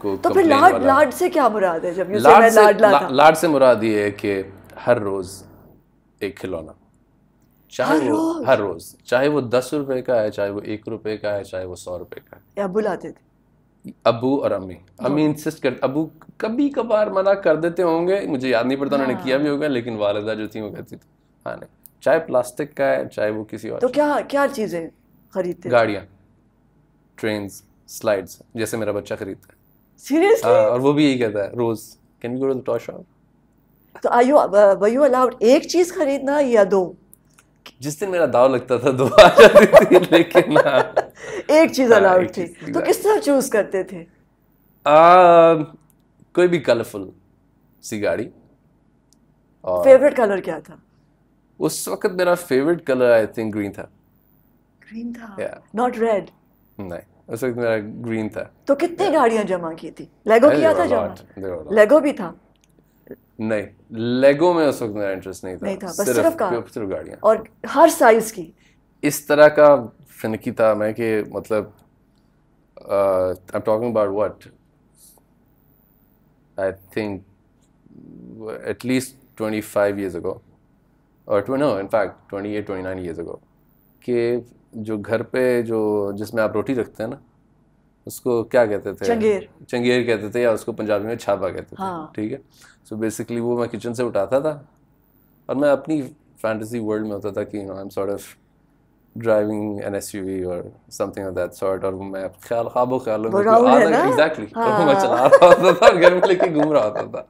को तो फिर कंप्लेन लाड वाला। लाड से क्या मुराद है जब यू से मैं लाडला था? लाड से मुराद ये है कि हर रोज एक खिलौना, चाहे हर वो रोज? हर रोज, चाहे वो 10 रुपए का है, चाहे वो 1 रुपए का है, चाहे वो 100 रुपए का है। या बुलाते थे? अबू और अम्मी इंसिस्ट कर, अबू कभी कभार मना कर देते होंगे, मुझे याद नहीं पड़ता उन्होंने किया भी होगा, लेकिन वालिदा जो थी वो कहती थी हाँ नहीं, चाहे प्लास्टिक का है चाहे वो किसी और तो चीज। क्या क्या चीजें खरीदते थे? गाड़ियाँ, ट्रेन्स, स्लाइड्स, जैसे मेरा बच्चा खरीदता है। सीरियसली? हाँ, और वो भी यही कहता है Rose, can we go to the toy shop. तो वर यू अलाउड एक चीज खरीदना या दो? जिस दिन मेरा दाव लगता था दो आ जाती थी, लेकिन एक चीज हाँ अलाउड एक थी। चीज तो किस तरह चूज करते थे? कोई भी कलरफुल सी गाड़ी। और फेवरेट कलर क्या था? उस वक्त मेरा favourite colour I think green था। ग्रीन था? Yeah. Not red? नहीं, उस वक्त मेरा ग्रीन था। तो कितनी गाड़ियां जमा की थी? लेगो There किया were था a जमा? lot, there were a lot. लेगो भी था? नहीं, लेगो में उस वक्त मेरा इंटरेस्ट नहीं था। नहीं था, बस सिर्फ कार? सिर्फ गाड़ियाँ। और हर साइज की? इस तरह का फिनिकी था मैं कि मतलब I am talking about what, I think at least 25 years ago, और नो इनफैक्ट 28-29 years ago, कि जो घर पे जो जिसमें आप रोटी रखते हैं ना, उसको क्या कहते थे? चंगेर। चंगेर कहते थे, या उसको पंजाबी में छाबा कहते थे। हाँ। ठीक है। सो बेसिकली वो मैं किचन से उठाता था और मैं अपनी फैंटेसी वर्ल्ड में होता था कि I am sort of driving N SUV और समथिंग ऑफ दैट सॉर्ट, और मैं ख्यालों में वो राउंड है ना? एग्जैक्टली, और मैं हाँ। चला रहा होता था और घर में लेके घूम रहा होता था।